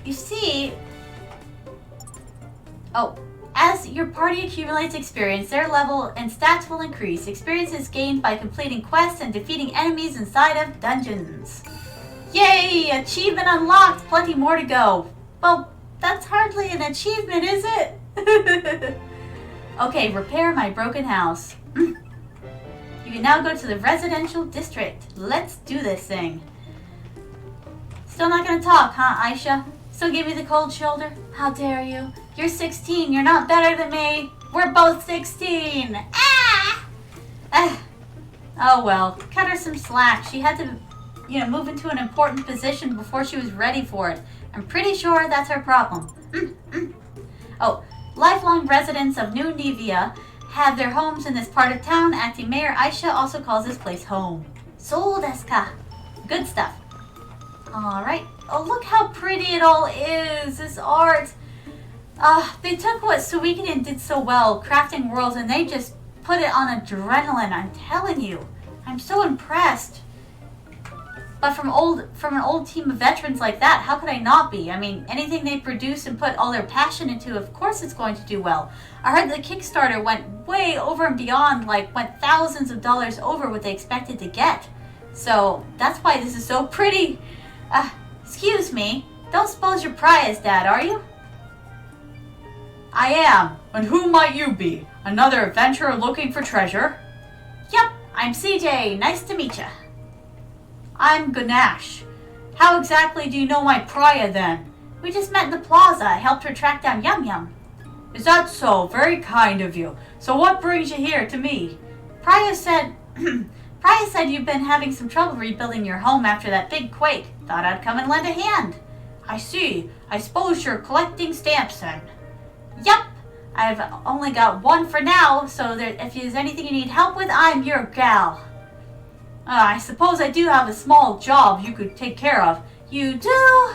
You see... Oh, as your party accumulates experience, their level and stats will increase. Experience is gained by completing quests and defeating enemies inside of dungeons. Yay! Achievement unlocked! Plenty more to go. Well, that's hardly an achievement, is it? Okay, repair my broken house. You can now go to the residential district. Let's do this thing. Still not gonna talk, huh, Aisha? Still give me the cold shoulder? How dare you? You're 16. You're not better than me. We're both 16. Oh well. Cut her some slack. She had to, move into an important position before she was ready for it. I'm pretty sure that's her problem. Oh, lifelong residents of New Nevia have their homes in this part of town. Acting Mayor Aisha also calls this place home. So desu ka. Good stuff. Alright. Oh, look how pretty it all is. This art. They took what Suikoden did so well, crafting worlds, and they just put it on adrenaline. I'm telling you. I'm so impressed. But from an old team of veterans like that, how could I not be? I mean, anything they produce and put all their passion into, of course it's going to do well. I heard the Kickstarter went way over and beyond, went thousands of dollars over what they expected to get. So, that's why this is so pretty. Excuse me. Don't suppose you're Priya's dad, are you? I am. And who might you be? Another adventurer looking for treasure? Yep, I'm CJ. Nice to meet ya. I'm Ganesh. How exactly do you know my Priya then? We just met in the plaza. I helped her track down Yum Yum. Is that so? Very kind of you. So what brings you here to me? Priya said you've been having some trouble rebuilding your home after that big quake. Thought I'd come and lend a hand. I see. I suppose you're collecting stamps then. Yup. I've only got one for now, so if there's anything you need help with, I'm your gal. I suppose I do have a small job you could take care of. You do?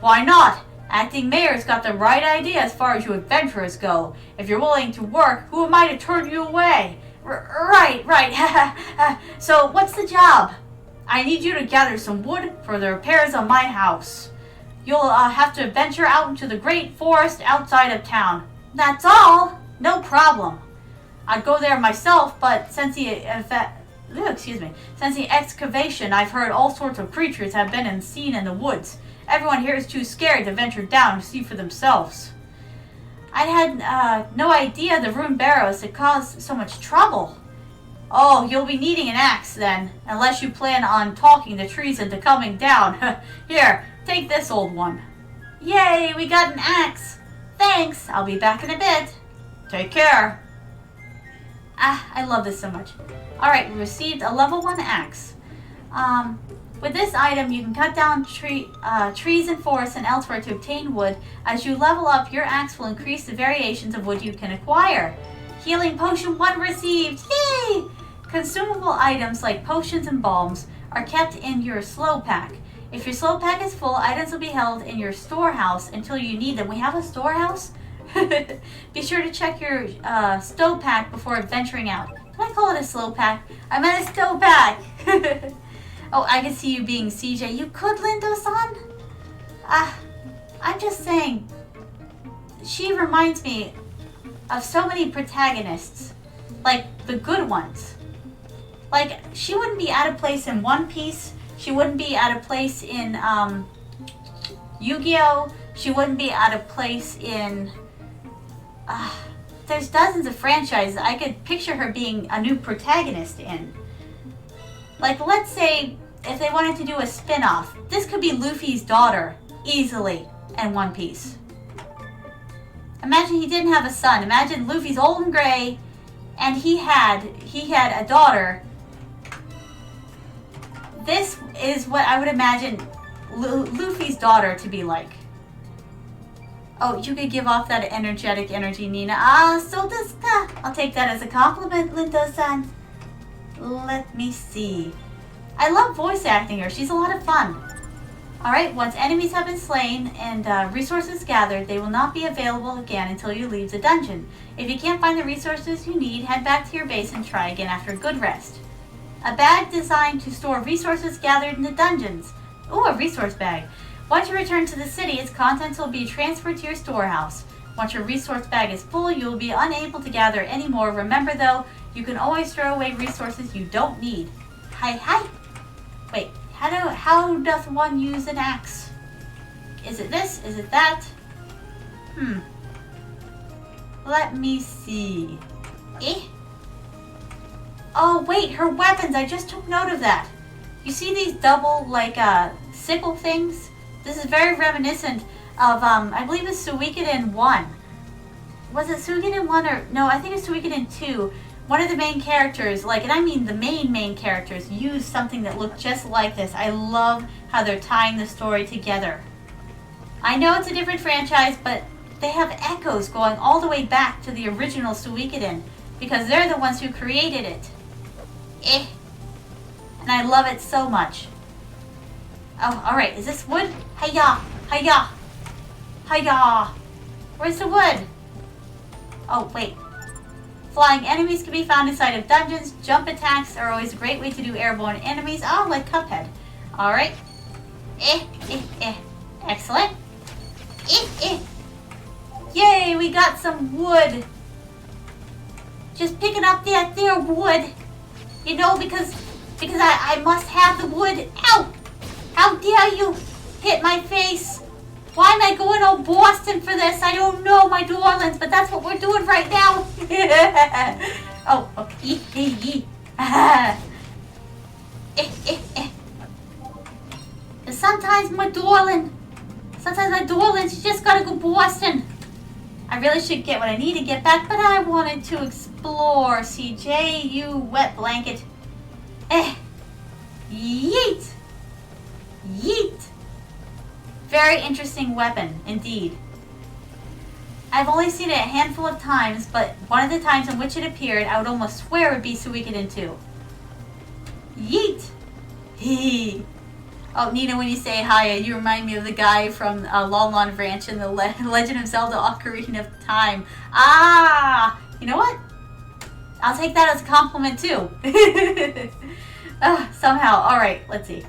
Why not? Acting Mayor's got the right idea as far as you adventurers go. If you're willing to work, who am I to turn you away? Right. So, what's the job? I need you to gather some wood for the repairs on my house. You'll have to venture out into the great forest outside of town. That's all? No problem. I'd go there myself, but since the excavation, I've heard all sorts of creatures have been seen in the woods. Everyone here is too scared to venture down to see for themselves. I had no idea the ruined barrows had caused so much trouble. Oh, you'll be needing an axe then, unless you plan on talking the trees into coming down. Here, take this old one. Yay, we got an axe. Thanks, I'll be back in a bit. Take care. I love this so much. Alright, we received a level 1 axe. With this item, you can cut down trees in forests and elsewhere to obtain wood. As you level up, your axe will increase the variations of wood you can acquire. Healing Potion 1 received! Yay! Consumable items like potions and balms are kept in your slow pack. If your slow pack is full, items will be held in your storehouse until you need them. We have a storehouse? Be sure to check your stow pack before venturing out. Did I call it a slow pack? I meant a stow pack! Oh, I can see you being CJ. You could, Lindo-san? I'm just saying, she reminds me of so many protagonists. Like, the good ones. Like, she wouldn't be out of place in One Piece. She wouldn't be out of place in, Yu-Gi-Oh! She wouldn't be out of place in, there's dozens of franchises I could picture her being a new protagonist in. Like, let's say, if they wanted to do a spin-off, this could be Luffy's daughter, easily, in One Piece. Imagine he didn't have a son. Imagine Luffy's old and gray, and he had a daughter. This is what I would imagine Luffy's daughter to be like. Oh, you could give off that energetic energy, Nina. So desu ka. I'll take that as a compliment, Lindo-san. Let me see. I love voice acting her. She's a lot of fun. Alright, once enemies have been slain and resources gathered, they will not be available again until you leave the dungeon. If you can't find the resources you need, head back to your base and try again after a good rest. A bag designed to store resources gathered in the dungeons. Ooh, a resource bag. Once you return to the city, its contents will be transferred to your storehouse. Once your resource bag is full, you will be unable to gather any more. Remember though, you can always throw away resources you don't need. Hi. Wait, how doth one use an axe? Is it this? Is it that? Let me see. Oh wait, her weapons, I just took note of that. You see these double, like, sickle things? This is very reminiscent of, I believe it's Suikoden 1. Was it Suikoden 1 or... No, I think it's Suikoden 2. One of the main characters, like, and I mean the main characters, use something that looked just like this. I love how they're tying the story together. I know it's a different franchise, but they have echoes going all the way back to the original Suikoden, because they're the ones who created it. And I love it so much. Oh, alright, is this wood? Hiya! Where's the wood? Oh, wait. Flying enemies can be found inside of dungeons. Jump attacks are always a great way to do airborne enemies. Oh, like Cuphead. Alright. Excellent. Yay, we got some wood. Just picking up that there wood. You know, because I must have the wood. Ow! How dare you hit my face? Why am I going all Boston for this? I don't know, my darlings, but that's what we're doing right now. Oh, okay. Sometimes my darlings, you just gotta go Boston. I really should get what I need to get back, but I wanted to explore. CJ, you wet blanket. Yeet. Very interesting weapon, indeed. I've only seen it a handful of times, but one of the times in which it appeared, I would almost swear it would be Suikoden 2. Yeet! Hee. Oh, Nina, when you say hi, you remind me of the guy from Lon Lon Ranch in the Legend of Zelda Ocarina of Time. Ah! You know what? I'll take that as a compliment, too. Somehow. Alright, let's see.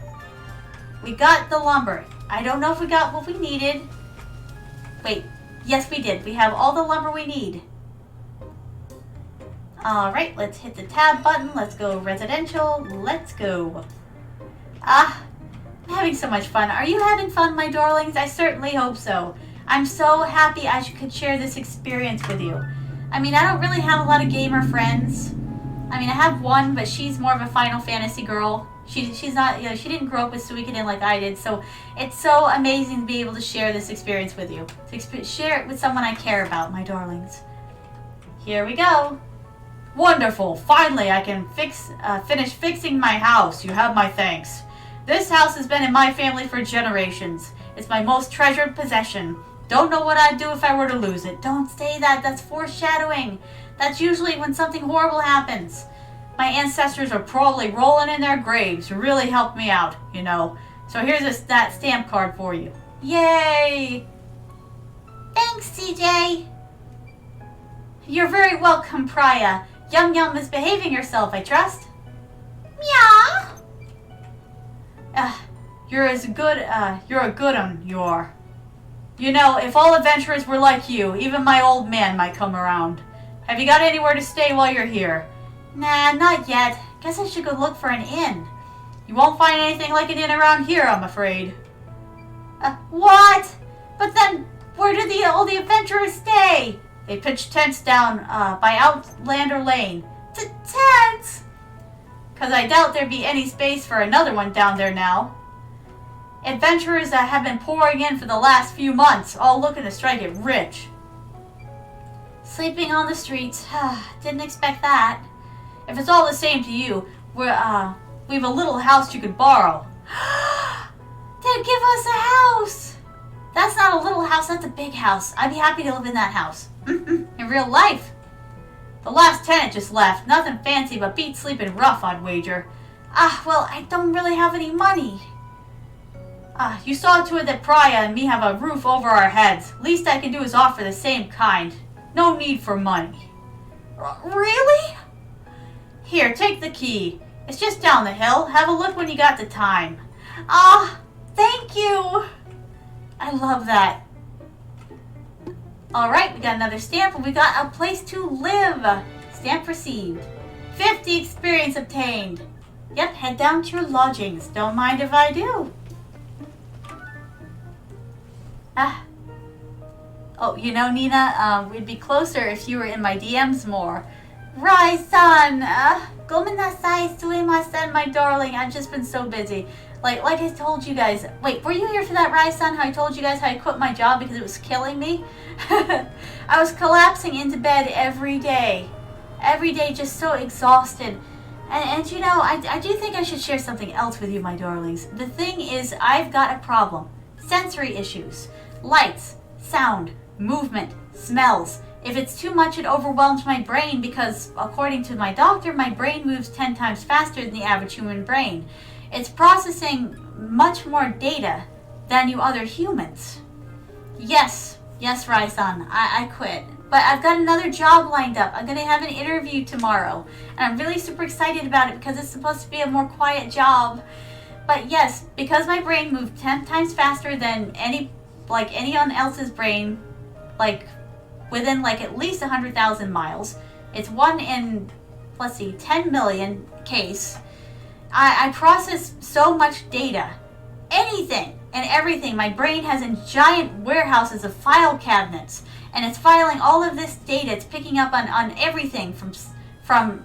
We got the lumber. I don't know if we got what we needed. Wait. Yes, we did. We have all the lumber we need. Alright, let's hit the tab button. Let's go residential. Let's go. I'm having so much fun. Are you having fun, my darlings? I certainly hope so. I'm so happy I could share this experience with you. I mean, I don't really have a lot of gamer friends. I mean, I have one, but she's more of a Final Fantasy girl. She's not, you know, she didn't grow up with Suikoden like I did, so it's so amazing to be able to share this experience with you. To share it with someone I care about, my darlings. Here we go. Wonderful. Finally, I can finish fixing my house. You have my thanks. This house has been in my family for generations. It's my most treasured possession. Don't know what I'd do if I were to lose it. Don't say that. That's foreshadowing. That's usually when something horrible happens. My ancestors are probably rolling in their graves. You really helped me out, you know. So here's that stamp card for you. Yay! Thanks, CJ. You're very welcome, Priya. Yum Yum is behaving yourself, I trust. Meow. You're a good one, you are. You know, if all adventurers were like you, even my old man might come around. Have you got anywhere to stay while you're here? Nah, not yet. Guess I should go look for an inn. You won't find anything like an inn around here, I'm afraid. What? But then, where do all the adventurers stay? They pitched tents down by Outlander Lane. Tents? Because I doubt there'd be any space for another one down there now. Adventurers that have been pouring in for the last few months, all looking to strike it rich. Sleeping on the streets. Didn't expect that. If it's all the same to you, we have a little house you could borrow. They'd give us a house! That's not a little house, that's a big house. I'd be happy to live in that house. In real life. The last tenant just left. Nothing fancy, but beats sleeping rough, I'd wager. Well, I don't really have any money. You saw to it that Priya and me have a roof over our heads. Least I can do is offer the same kind. No need for money. Really? Here, take the key. It's just down the hill. Have a look when you got the time. Thank you. I love that. Alright, we got another stamp, and we got a place to live. Stamp received. 50 experience obtained. Yep, head down to your lodgings. Don't mind if I do. Oh, you know, Nina, we'd be closer if you were in my DMs more. Rai-san, gomenasai suimasen, my darling. I've just been so busy. Like I told you guys. Wait, were you here for that, Rai-san? How I told you guys how I quit my job because it was killing me? I was collapsing into bed every day. Every day, just so exhausted. And you know, I do think I should share something else with you, my darlings. The thing is, I've got a problem. Sensory issues. Lights, sound, movement, smells. If it's too much, it overwhelms my brain because, according to my doctor, my brain moves 10 times faster than the average human brain. It's processing much more data than you other humans. Yes, Rai-san, I quit. But I've got another job lined up. I'm going to have an interview tomorrow. And I'm really super excited about it because it's supposed to be a more quiet job. But yes, because my brain moved 10 times faster than anyone else's brain, like within like at least 100,000 miles. It's 1 in, 10 million case. I process so much data. Anything and everything. My brain has in giant warehouses of file cabinets. And it's filing all of this data. It's picking up on everything and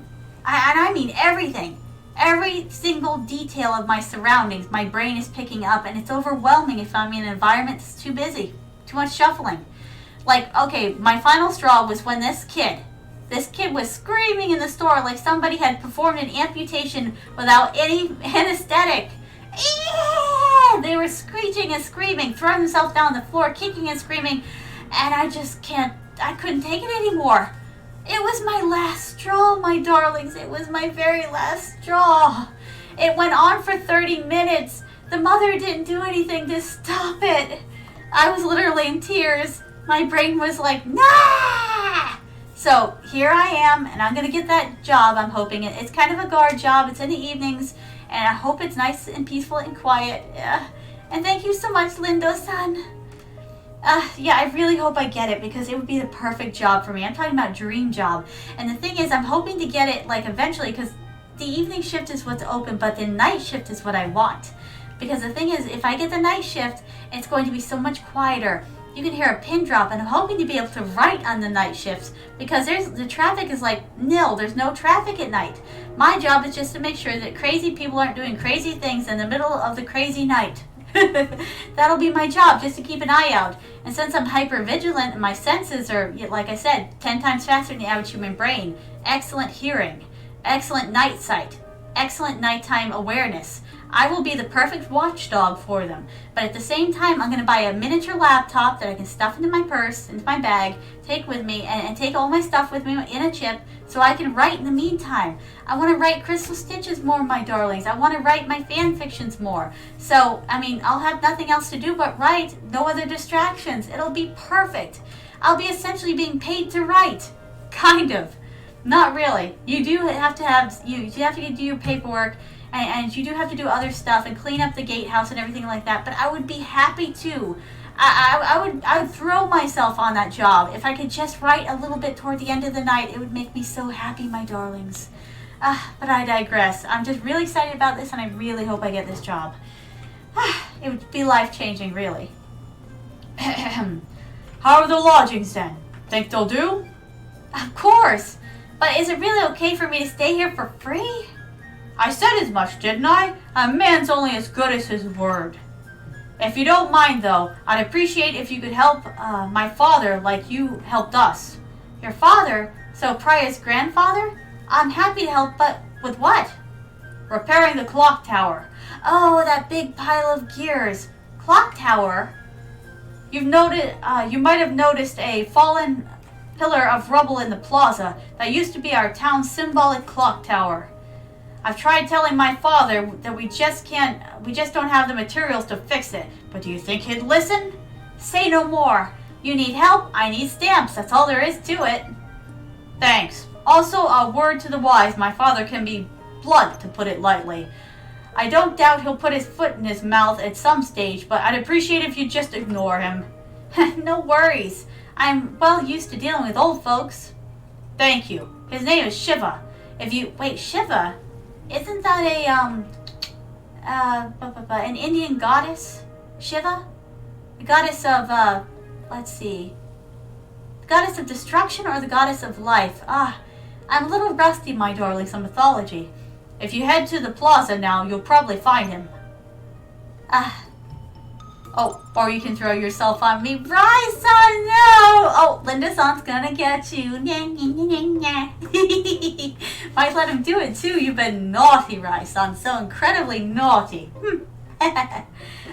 I mean everything. Every single detail of my surroundings, my brain is picking up, and it's overwhelming if I'm in an environment that's too busy, too much shuffling. Like, okay, my final straw was when this kid was screaming in the store like somebody had performed an amputation without any anesthetic. They were screeching and screaming, throwing themselves down on the floor, kicking and screaming, and I couldn't take it anymore. It was my last straw, my darlings. It was my very last straw. It went on for 30 minutes. The mother didn't do anything to stop it. I was literally in tears. My brain was like, nah! So here I am, and I'm going to get that job, I'm hoping. It's kind of a guard job. It's in the evenings, and I hope it's nice and peaceful and quiet. And thank you so much, Lindo-san. Yeah, I really hope I get it because it would be the perfect job for me. I'm talking about dream job. And the thing is, I'm hoping to get it like eventually because the evening shift is what's open, but the night shift is what I want. Because the thing is, if I get the night shift, it's going to be so much quieter. You can hear a pin drop, and I'm hoping to be able to write on the night shifts because the traffic is like nil. There's no traffic at night. My job is just to make sure that crazy people aren't doing crazy things in the middle of the crazy night. That'll be my job, just to keep an eye out. And since I'm hyper vigilant and my senses are, like I said, 10 times faster than the average human brain, excellent hearing, excellent night sight, excellent nighttime awareness, I will be the perfect watchdog for them. But at the same time, I'm going to buy a miniature laptop that I can stuff into my purse, into my bag, take with me, and take all my stuff with me in a chip so I can write in the meantime. I want to write Crystal Stitches more, my darlings. I want to write my fan fictions more. So, I mean, I'll have nothing else to do but write. No other distractions. It'll be perfect. I'll be essentially being paid to write. Kind of. Not really. You do have to you have to do your paperwork, and you do have to do other stuff and clean up the gatehouse and everything like that. But I would be happy to. I would throw myself on that job. If I could just write a little bit toward the end of the night, it would make me so happy, my darlings. But I digress. I'm just really excited about this, and I really hope I get this job. It would be life-changing, really. How are the lodgings then? Think they'll do? Of course. But is it really okay for me to stay here for free? I said as much, didn't I? A man's only as good as his word. If you don't mind, though, I'd appreciate if you could help my father like you helped us. Your father? So Priya's grandfather? I'm happy to help, but with what? Repairing the clock tower. Oh, that big pile of gears. Clock tower? You might have noticed a fallen pillar of rubble in the plaza that used to be our town's symbolic clock tower. I've tried telling my father that we just don't have the materials to fix it. But do you think he'd listen? Say no more. You need help, I need stamps. That's all there is to it. Thanks. Also, a word to the wise, my father can be blunt, to put it lightly. I don't doubt he'll put his foot in his mouth at some stage, but I'd appreciate if you just ignore him. No worries. I'm well used to dealing with old folks. Thank you. His name is Shiva. Wait, Shiva? Isn't that an Indian goddess? Shiva? The goddess of, let's see. The goddess of destruction or the goddess of life? I'm a little rusty, my darlings, on mythology. If you head to the plaza now, you'll probably find him. Oh, or you can throw yourself on me. Rai-san, no! Oh, Linda-san's gonna get you. Might let him do it too. You've been naughty, Rai-san. So incredibly naughty.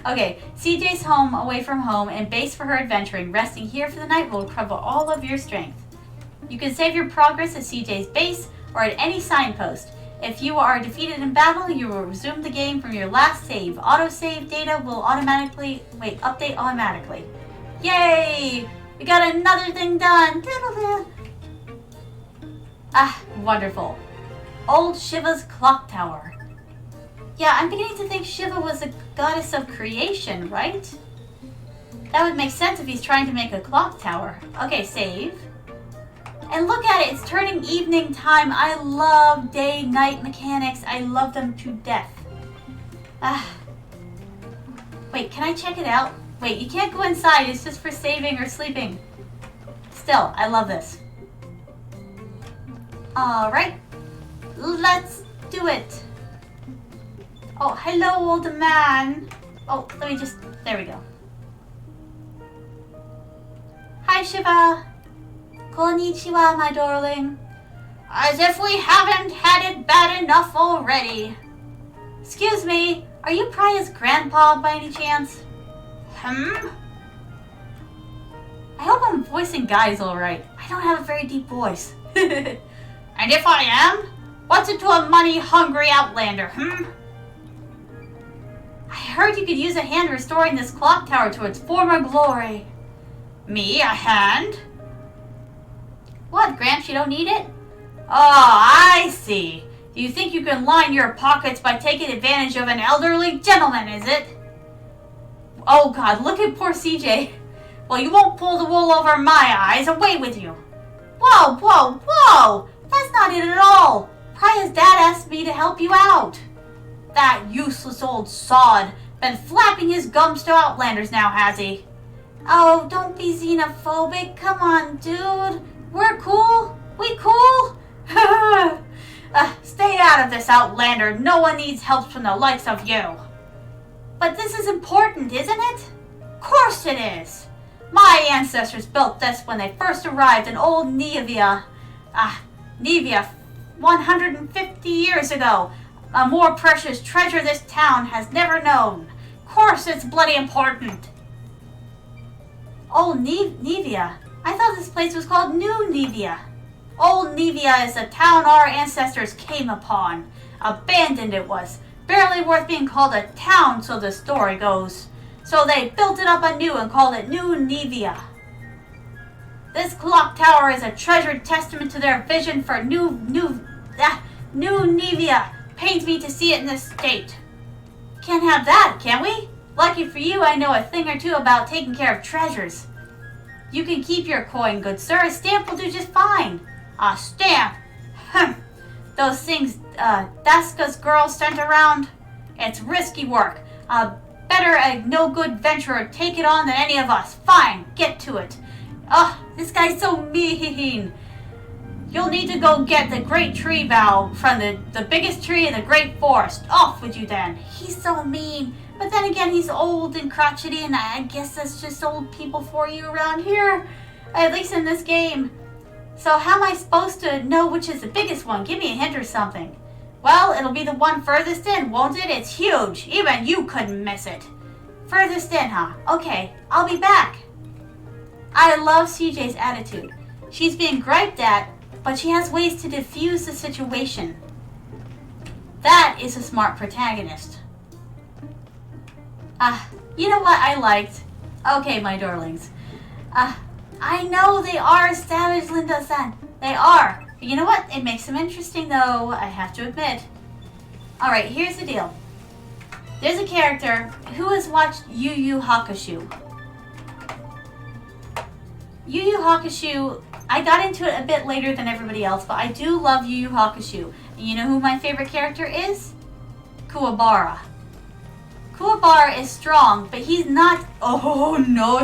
Okay, CJ's home, away from home, and base for her adventuring. Resting here for the night will recover all of your strength. You can save your progress at CJ's base or at any signpost. If you are defeated in battle, you will resume the game from your last save. Autosave data will update automatically. Yay! We got another thing done! Wonderful. Old Shiva's clock tower. Yeah, I'm beginning to think Shiva was a goddess of creation, right? That would make sense if he's trying to make a clock tower. Okay, save. And look at it, it's turning evening time. I love day-night mechanics. I love them to death. Wait, can I check it out? Wait, you can't go inside. It's just for saving or sleeping. Still, I love this. Alright, let's do it. Oh, hello, old man. Oh, let me just, there we go. Hi, Shiva. Konnichiwa, my darling. As if we haven't had it bad enough already. Excuse me, are you Priya's grandpa by any chance? I hope I'm voicing guys alright. I don't have a very deep voice. And if I am, what's it to a money-hungry outlander, I heard you could use a hand restoring this clock tower to its former glory. Me, a hand? What, Gramps, you don't need it? Oh, I see. Do you think you can line your pockets by taking advantage of an elderly gentleman, is it? Oh God, look at poor CJ. Well, you won't pull the wool over my eyes. Away with you. Whoa, whoa, whoa! That's not it at all. Priya's dad asked me to help you out. That useless old sod. Been flapping his gums to outlanders now, has he? Oh, don't be xenophobic. Come on, dude. We're cool. We cool? Stay out of this, outlander. No one needs help from the likes of you. But this is important, isn't it? Of course it is. My ancestors built this when they first arrived in old Nevia. Nevia, 150 years ago. A more precious treasure this town has never known. Of course it's bloody important. Old Nevia? I thought this place was called New Nevia. Old Nevia is a town our ancestors came upon. Abandoned it was. Barely worth being called a town, so the story goes. So they built it up anew and called it New Nevia. This clock tower is a treasured testament to their vision for New Nevia. Pains me to see it in this state. Can't have that, can we? Lucky for you, I know a thing or two about taking care of treasures. You can keep your coin, good sir. A stamp will do just fine. A stamp? Those things Daska's girls sent around? It's risky work. Better a no-good venturer take it on than any of us. Fine, get to it. This guy's so mean. You'll need to go get the great tree bough from the biggest tree in the great forest. Off with you then. He's so mean. But then again, he's old and crotchety, and I guess that's just old people for you around here. At least in this game. So how am I supposed to know which is the biggest one? Give me a hint or something. Well, it'll be the one furthest in, won't it? It's huge. Even you couldn't miss it. Furthest in, huh? Okay, I'll be back. I love CJ's attitude. She's being griped at, but she has ways to diffuse the situation. That is a smart protagonist. You know what I liked? Okay, my darlings. I know they are savage, Linda-san. They are. But you know what? It makes them interesting, though, I have to admit. Alright, here's the deal. There's a character who has watched Yu Yu Hakusho. Yu Yu Hakusho, I got into it a bit later than everybody else, but I do love Yu Yu Hakusho. And you know who my favorite character is? Kuwabara. Kuwabara is strong, but he's not... Oh, no.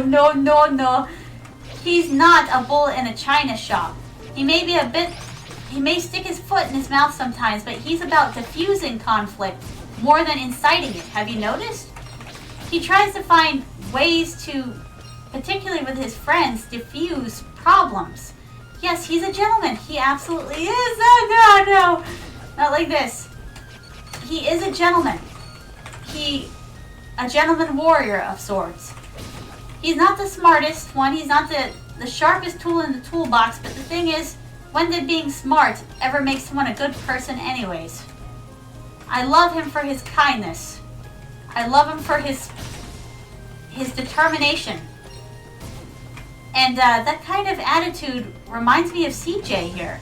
He's not a bull in a china shop. He may be a bit... He may stick his foot in his mouth sometimes, but he's about diffusing conflict more than inciting it. Have you noticed? He tries to find ways to, particularly with his friends, diffuse problems. Yes, he's a gentleman. He absolutely is. Oh, no. Not like this. He is a gentleman. A gentleman warrior of sorts. He's not the smartest one. He's not the sharpest tool in the toolbox. But the thing is, when did being smart ever make someone a good person anyways? I love him for his kindness. I love him for his determination. And that kind of attitude reminds me of CJ here.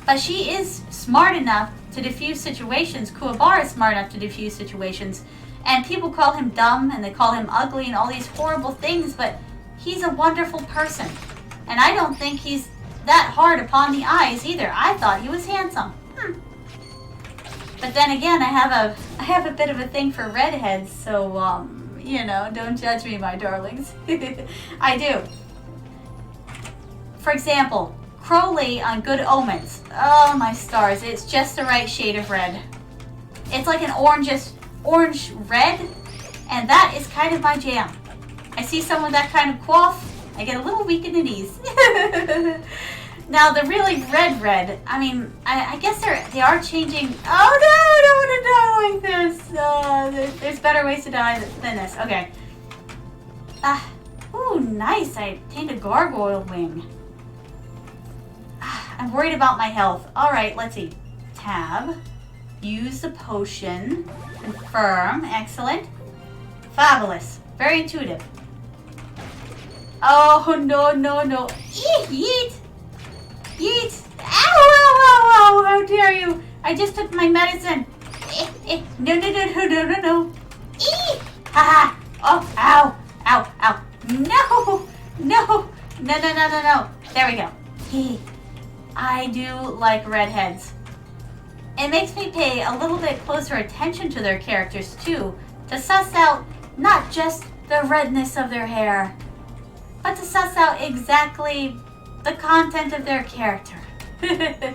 But she is smart enough to diffuse situations. Kuwabara is smart enough to diffuse situations. And people call him dumb and they call him ugly and all these horrible things. But he's a wonderful person. And I don't think he's that hard upon the eyes either. I thought he was handsome. But then again, I have a bit of a thing for redheads. So, you know, don't judge me, my darlings. I do. For example, Crowley on Good Omens. Oh my stars, it's just the right shade of red. It's like an orange red, and that is kind of my jam. I see someone with that kind of coif, I get a little weak in the knees. Now the really red, I mean, I guess they are changing. Oh no, I don't want to die like this. There's better ways to die than this. Okay. Ooh, nice. I obtained a gargoyle wing. I'm worried about my health. Alright, let's see. Tab. Use the potion. Confirm. Excellent. Fabulous. Very intuitive. Oh, no. Yeet! Yeet! Ow! How dare you! I just took my medicine. No. Ha! Oh, ow! No. There we go. I do like redheads. It makes me pay a little bit closer attention to their characters too, to suss out not just the redness of their hair, but to suss out exactly the content of their character. And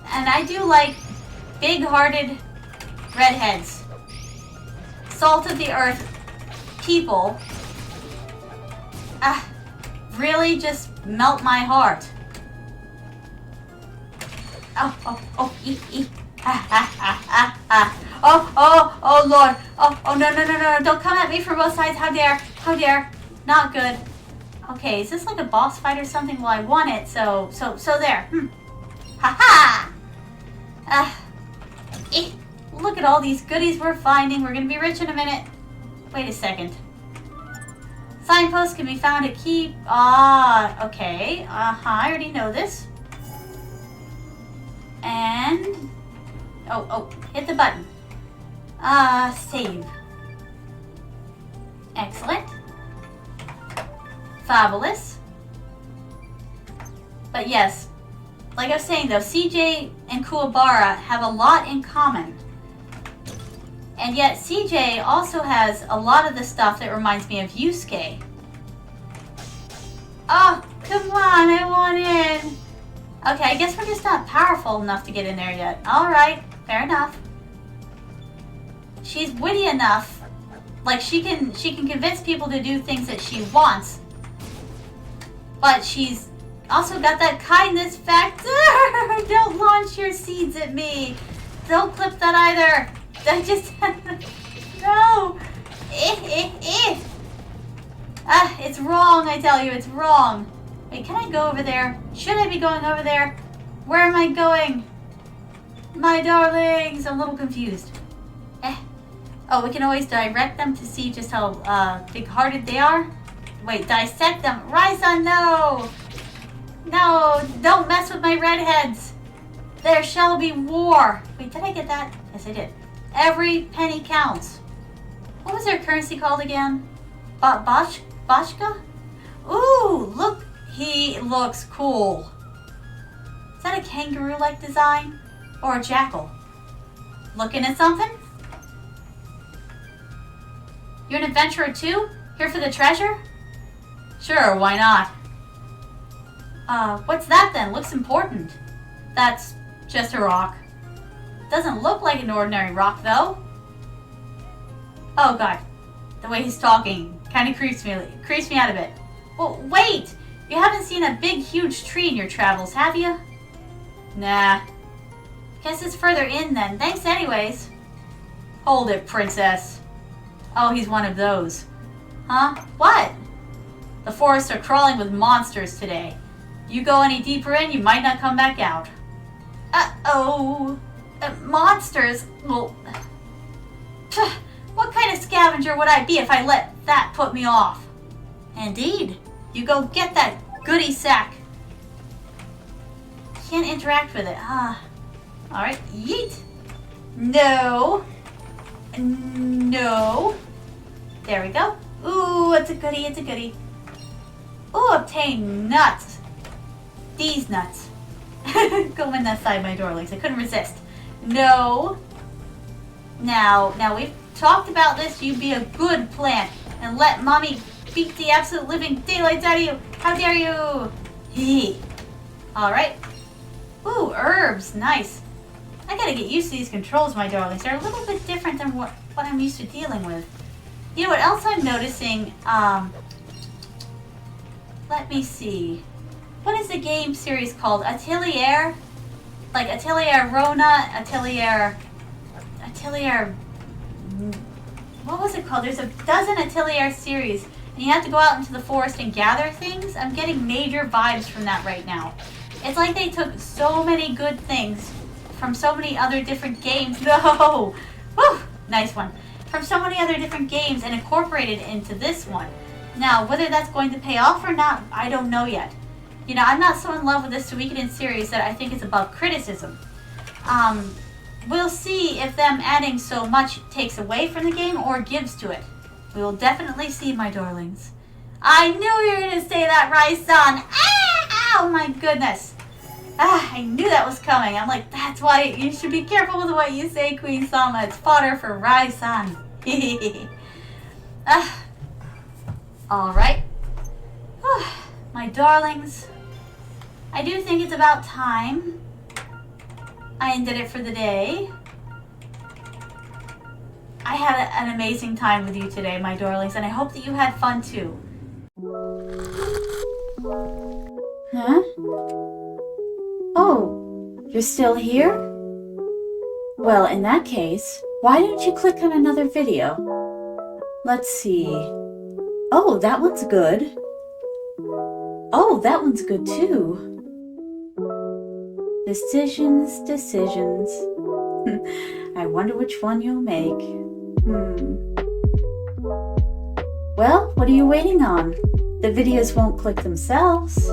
I do like big-hearted redheads. Salt of the earth people. Really just melt my heart. Oh Lord. Oh no. Don't come at me from both sides. How dare. Not good. Okay, is this like a boss fight or something? Well, I want it, so there. Look at all these goodies we're finding. We're gonna be rich in a minute. Wait a second. Signposts can be found at key... okay. I already know this. And... Oh, hit the button. Save. Excellent. Fabulous. But yes, like I was saying though, CJ and Kuwabara have a lot in common. And yet CJ also has a lot of the stuff that reminds me of Yusuke. Oh, come on, I want in. Okay, I guess we're just not powerful enough to get in there yet. Alright, fair enough. She's witty enough. Like she can convince people to do things that she wants. But she's also got that kindness factor. Don't launch your seeds at me. Don't clip that either. I just... No! It's wrong, I tell you, it's wrong. Wait, can I go over there? Should I be going over there? Where am I going? My darlings, I'm a little confused. Oh, we can always direct them to see just how big-hearted they are? Wait, dissect them. Ryza, no! No, don't mess with my redheads. There shall be war. Wait, did I get that? Yes, I did. Every penny counts. What was their currency called again? Bashka? Ooh, look. He looks cool. Is that a kangaroo-like design? Or a jackal? Looking at something? You're an adventurer too? Here for the treasure? Sure, why not? What's that then? Looks important. That's just a rock. Doesn't look like an ordinary rock though. Oh god. The way he's talking kind of creeps me out a bit. Well, wait! You haven't seen a big, huge tree in your travels, have you? Nah. Guess it's further in then. Thanks anyways. Hold it, princess. Oh, he's one of those. Huh? What? The forests are crawling with monsters today. You go any deeper in, you might not come back out. Uh-oh. Monsters? Well... What kind of scavenger would I be if I let that put me off? Indeed. You go get that goodie sack. Can't interact with it. Alright, yeet. No. No. There we go. Ooh, it's a goodie, it's a goodie. Ooh, obtain nuts. These nuts. Go in that side, my darlings. I couldn't resist. No. Now we've talked about this. You be a good plant and let mommy beat the absolute living daylights out of you. How dare you? Hee. Alright. Ooh, herbs. Nice. I gotta get used to these controls, my darlings. They're a little bit different than what I'm used to dealing with. You know what else I'm noticing? Let me see. What is the game series called? Atelier? Like Atelier Rona, Atelier... What was it called? There's a dozen Atelier series. And you have to go out into the forest and gather things. I'm getting major vibes from that right now. It's like they took so many good things from so many other different games. No! Woo! Nice one. From so many other different games and incorporated into this one. Now, whether that's going to pay off or not, I don't know yet. You know, I'm not so in love with this Suikoden series that I think it's above criticism. We'll see if them adding so much takes away from the game or gives to it. We will definitely see, my darlings. I knew you were going to say that, Rai-san. Ah! Oh my goodness. I knew that was coming. I'm like, that's why you should be careful with what you say, Queen Sama. It's fodder for Rai-san. Alright. My darlings. I do think it's about time I ended it for the day. I had an amazing time with you today, my darlings, and I hope that you had fun too. Huh? Oh, you're still here? Well, in that case, why don't you click on another video? Let's see. Oh, that one's good. Oh, that one's good too. Decisions. I wonder which one you'll make. Well, what are you waiting on? The videos won't click themselves.